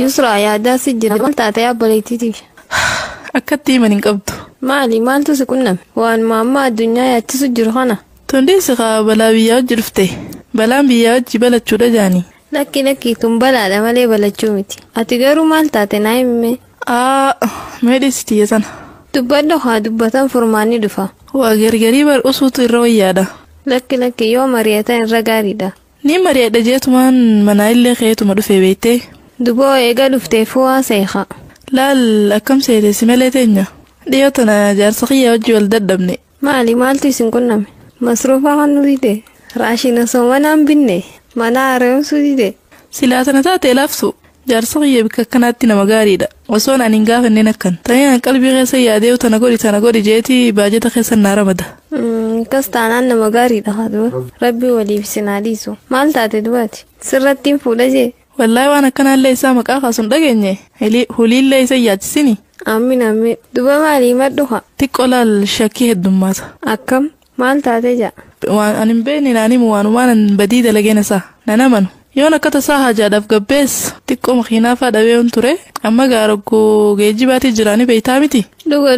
Yusra yaadaa si jira maal taatee abboleettiitiif? Akkatti himan hin qabdu. Maali maaltu si qunname? Waan mamma addunyaa yaachisu jiru kana. Tondeessi kaa balaa biyyaa wajji dhufte. Balaan biyyaa wajji balachuudha jaanii. Lakki tun balaadha malee balachuu miti. Ati garuu maal taate naa himme? Meedheessitiyya sana. Dubbadha haa dubbatan furmaanni dhufa. Waa gargarii bar'usuutu irra wayyaadha. Lakki yoo mari'atan irra gaariidha. Ni mari'adha jeetumaan manaa illee keetuma dhufee beektee. Duboo eega dhufteefuu waa seeqa. Laal akkam seete si malee teenya. Dhiyoo tana jaarsa kiyya wajji wal dadhabne. Maaltu isin qunname? Masruufaa kan nu dide. Raashina soomanaan binne. Mana haaromsuu dide. Silaa tana taatee laaftu. Jaarsa kiyya bikka akkanaatti nama gaariidha. Osoon ani hin gaafanneen akkan. Ta'een qalbii keessa yaadee tana godhi jeetii baajata keessa naa ramada. Kas taanaan nama gaariidha haadha. Rabbi waliif sinaa dhiisu. Maal taate dubaati? Sirrattiin fuudha jee. Wallaahi waan akkanaallee isaa maqaa kaasuun dhageenye. Huliillee isa yaachisini. Ammin. Duba maalii madduha? Xiqqoo laal shakkii heddummaata. Akkam? Maal taate jaa? Waan ani hin beekne naanimu waanumaan badii dalageen isaa. Nan amanu. Yoon akka tasaa hajaadhaaf gabbees xiqqoo makiinaafaa dhabee ture amma gaaraggoo geejjibaatii jiraanii beeytaa miti. Dhuga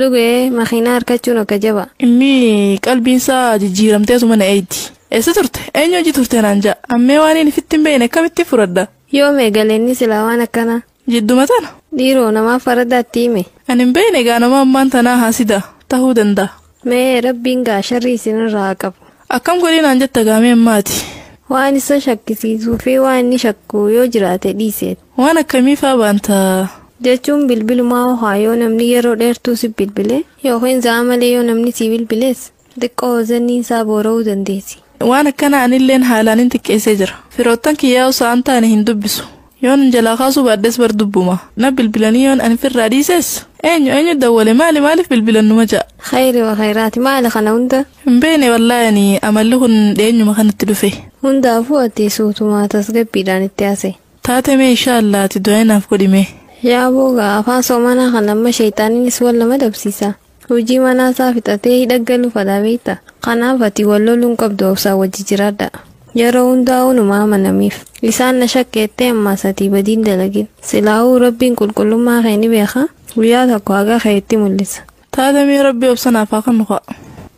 makiinaa harkachuun akka jaba. Inni qalbiinsaa jijjiiramteetuma na eeyti. Eessa turte? Eenyu hojii turte naan ja'a. Ammee waan inni fitti hin beekne akkamitti furadda? Yoo meegaleenni silaa waan akkanaa. Jidduma tana. Dhiiroo namaaf faraddaatti hime. Ani hin beekne egaa nama ammaan tanaa haasida ta'uu danda'a. Mee rabbiin gaa sharrii isinirraa qabu. Akkam godhii naan jetta gaamee ammaati. Waan isa shakkisiisuu fi waan inni shakku yoo jiraate dhiiseet. Waan akkamiifaa baanta? Jechuun bilbilumaa ho'aa yoo namni yeroo dheertuu si bilbile yookiin za'a malee yoo namni si bilbilees xiqqoo zanni isaa boora'uu dandeessi. Waan akkana anilleen haalaan hin xiqqeessee jira. Firoottan kiyyaa osoo taane hin dubbisu. Yoon jalaa kaasuu baaddes bar dubbuma. Na bilbilanii yoon ani firraa dhiisees. Eenyu dawwale maaliif bilbilannuma ja'a? Khayri wa khayraati maali kana hunda? Hin beekne wallaahi amalli kun dheenyuma kanatti dhufe. Hundaafuu ati suutumaa tasgabbiidhaan itti haase. Taate mee inshaallaa ati du'aa naaf godhime. Yaa boogaa afaan soomanaa kan amma sheexaaniinis wal nama dabsiisa. Hojii manaasaa fixatee hidhaggalu fadhaa beekta. Kanaaf ati wal loluun qabdu obsaa wajji jiraadha. Yeroo hundaa'uu numa amanamiif. Isaan na shakkeettee ammaas ati badiin dalagin. Silaa'uu rabbiin qulqullummaa kee ni beeka. Guyyaa tokko haga keetti mul'isa. Taate mee rabbi obsanaaf haa kan nuqa.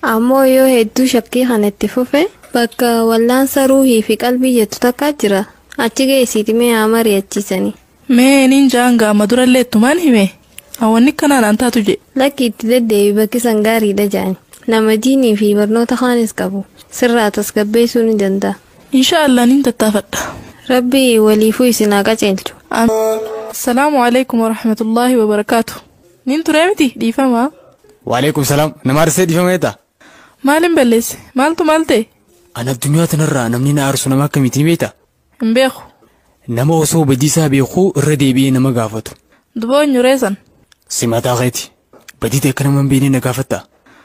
Ammoo yoo hedduu shakkii kan itti fufe bakka wallaansa ruuhii fi qalbii jettu takkaa jira. Achi geessiiti mee haa mari'achiisanii. Mee niin jaan gaama durallee ittumaan hime. Hawwanni kanaan an taatu je. Lakki itti deddeebi bakki san gaariidha jaani. Nama diinii fi barnoota kaanis qabu. Sirraa tasgabbeessuu ni danda'a. Inshaallah niin tattaafadha. Rabbi waliifuu isin haa qaceelchu. Assalaamu alaikum wa rahmatullahi wa barakaatu. Niin turee miti dhiifama. Waalaikum salaam. Nama arsee dhiifameeta. Maalin balleesse? Maaltu maal ta'e? An addunyaa tanarraa namni na aarsu nama akkamiitiin beekta? Hin beeku. Nama osoo badiisaa beekuu irra deebi'ee nama gaafatu. Duboo nyureessan. Simataa keeti. Badii akka nama hin beekne na gaafatta.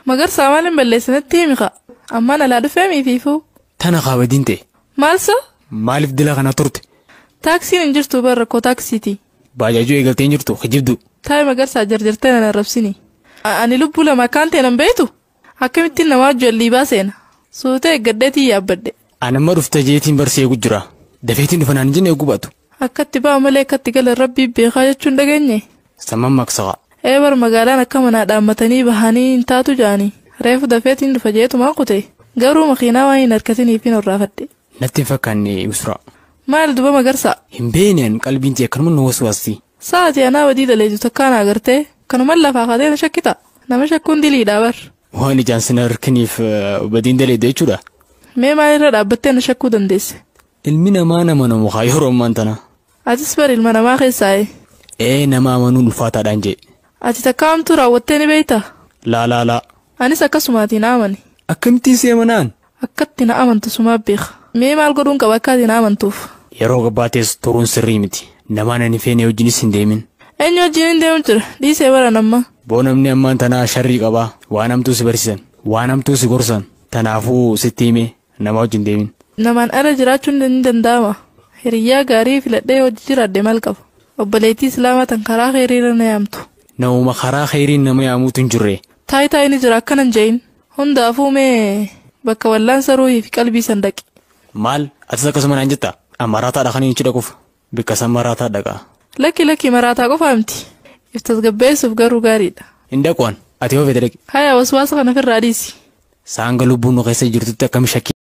Magarsaa maalin balleessinetti himika. Ammaan alaa dhufee miifiifuu. Tana qaabadiin ta'e. Maalsa? Maaliif dila kana turte? Taaksiin hin jirtu bara rakkoo taaksiiti. Baajaajuu eegaltee hin jirtu hijibdu. Taa'ee magarsaa jarjartee na rabsini. Ani lubbuu lama akkaan ta'e nan beektu. Akkamittiin namaa jallii baaseena. Suutee eeggaddeetii yaabbadde. Anamma dhufta jeetiin barsee eegu jira. Dafeetiin dhufa naan jenne eegu baatu. Akkatti ba'a malee akkatti gala rabbii beekaa jechuun dhageenye. Samman maksaqa. Bar magaalaan akka manaa dhaammatanii bahanii hin taatu jaanii. Reefu dafeetiin dhufa jeetumaan kute. Garuu makiinaa waan hin harkatiniif hin horraafadhe. Natti hin fakkaanne Yusra. Maal duba magarsaa? Hin beekneen qalbiin ta'e akkanuma nu waswaasti. Sa'aatii anaa badii daleetu takkaan agartee kanuman lafaa kaatee na shakkita. Nama shakkuun diliidhaa bar. Waan ijaan sina harkiniif badiin daleedu jechuudha. Mee maalirra dhaabbattee na shakkuu dandeesse? Ilmi namaa nama namukaa yeroo ammaan tana. Atis bar ilma namaa keessaaye. Nama amanuun ulfaataadhaan jee. Ati takka hamtuu raawwattee ni beeyta? Laa. Anis akkasumaatiin na amani. Akkamittiin si amanaan? Akkatti na amantu sumaa beeka. Mee maal godhuun qaba akkaati na amantuuf? Yeroo gabbaatees turuun sirrii miti. Namaan ani feene wajjinis hin deemin. Eenyu wajjin hin deemu jira? Dhiisee bara namma. Boo namni ammaan tanaa sharrii qabaa. Waan hamtuu si barsiisan. Waan hamtuu si gorsan. Tanaafuu sitti hime nama wajjin deemin. Namaan ala jiraachuun ni danda'ama. Hiriyyaa gaarii filadhee hojii jiraadde maal qaba? Obboleettii Islaamaa tan karaa kheyriirra na yaamtu. Namuma karaa kheyriin nama yaamuutu hin jirre. Taayitaa inni jira akkanan jeeyin. Hundaafuu mee bakka wallaansa ruuhii fi qalbii san dhaqi. Maal? Atis akkasuma naan jetta? Maraataa dhaqanii hin dhaquuf. Bikka san maraataa dhaqa. Laki maraataa qofa miti. Iftas gabbeessuuf garuu gaariidha. Inda qoon ati hoo fedhe Haya waswaasa kana firraa dhiisi. saanga lubbuun nu keessa jirtutti akkam shakkii